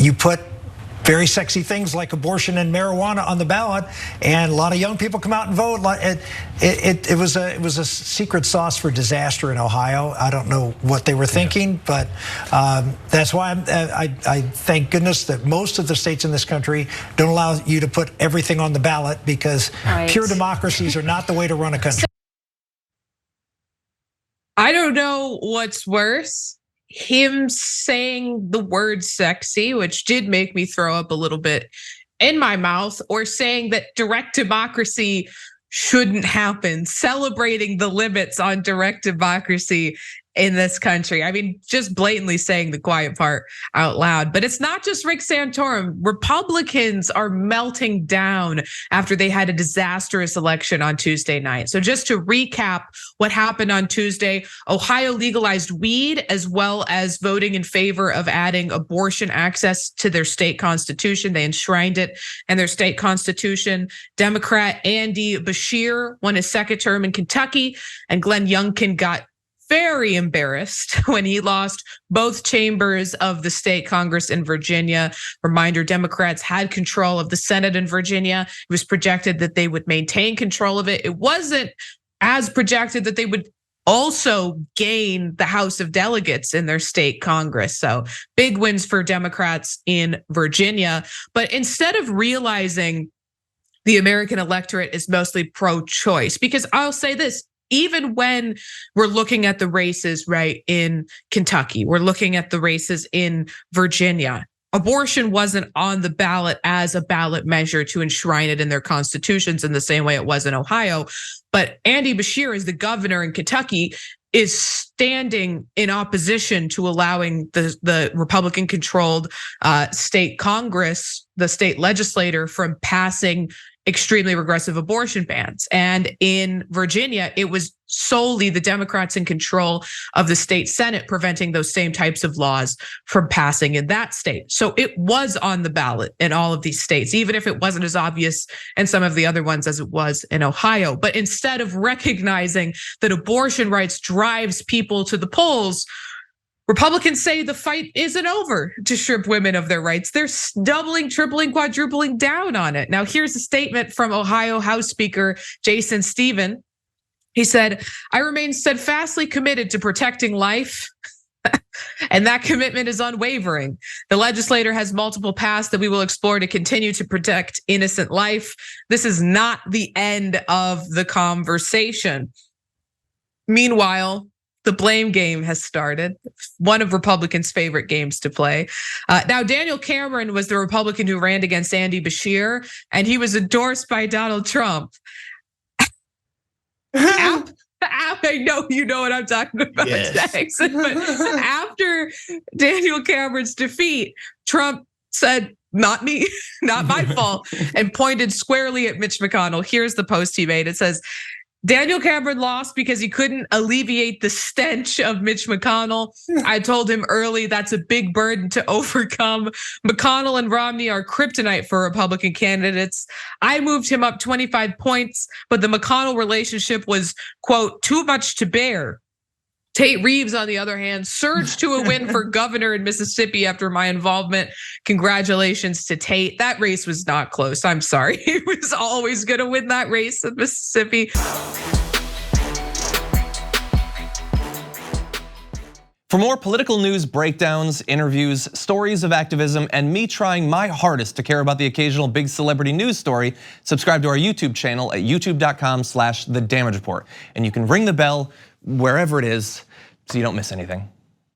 you put very sexy things like abortion and marijuana on the ballot, and a lot of young people come out and vote. It was a secret sauce for disaster in Ohio. I don't know what they were thinking, but that's why I thank goodness that most of the states in this country don't allow you to put everything on the ballot, because pure democracies are not the way to run a country. I don't know what's worse, him saying the word sexy, which did make me throw up a little bit in my mouth, or saying that direct democracy shouldn't happen, celebrating the limits on direct democracy in this country. I mean, just blatantly saying the quiet part out loud. But it's not just Rick Santorum. Republicans are melting down after they had a disastrous election on Tuesday night. So just to recap what happened on Tuesday, Ohio legalized weed, as well as voting in favor of adding abortion access to their state constitution. They enshrined it in their state constitution. Democrat Andy Beshear won his second term in Kentucky, and Glenn Youngkin got very embarrassed when he lost both chambers of the state Congress in Virginia. Reminder, Democrats had control of the Senate in Virginia. It was projected that they would maintain control of it. It wasn't as projected that they would also gain the House of Delegates in their state Congress. So big wins for Democrats in Virginia. But instead of realizing the American electorate is mostly pro-choice, because I'll say this, even when we're looking at the races, right, in Kentucky, we're looking at the races in Virginia, abortion wasn't on the ballot as a ballot measure to enshrine it in their constitutions in the same way it was in Ohio. But Andy Beshear, as the governor in Kentucky, is standing in opposition to allowing the Republican-controlled state Congress, the state legislature, from passing extremely regressive abortion bans. And in Virginia, it was solely the Democrats in control of the state Senate preventing those same types of laws from passing in that state. So it was on the ballot in all of these states, even if it wasn't as obvious in some of the other ones as it was in Ohio. But instead of recognizing that abortion rights drives people to the polls, Republicans say the fight isn't over to strip women of their rights. They're doubling, tripling, quadrupling down on it. Now, here's a statement from Ohio House Speaker Jason Steven. He said, "I remain steadfastly committed to protecting life, and that commitment is unwavering. The legislature has multiple paths that we will explore to continue to protect innocent life. This is not the end of the conversation." Meanwhile, the blame game has started, one of Republicans' favorite games to play. Now, Daniel Cameron was the Republican who ran against Andy Beshear, and he was endorsed by Donald Trump. I know you know what I'm talking about, Jackson. But after Daniel Cameron's defeat, Trump said, "Not me, not my fault," and pointed squarely at Mitch McConnell. Here's the post he made. It says, "Daniel Cameron lost because he couldn't alleviate the stench of Mitch McConnell. I told him early that's a big burden to overcome. McConnell and Romney are kryptonite for Republican candidates. I moved him up 25 points, but the McConnell relationship was, quote, too much to bear. Tate Reeves, on the other hand, surged to a win for governor in Mississippi after my involvement. Congratulations to Tate. That race was not close. I'm sorry. He was always going to win that race in Mississippi." For more political news breakdowns, interviews, stories of activism, and me trying my hardest to care about the occasional big celebrity news story, subscribe to our YouTube channel at youtube.com/thedamagereport. And you can ring the bell wherever it is so you don't miss anything.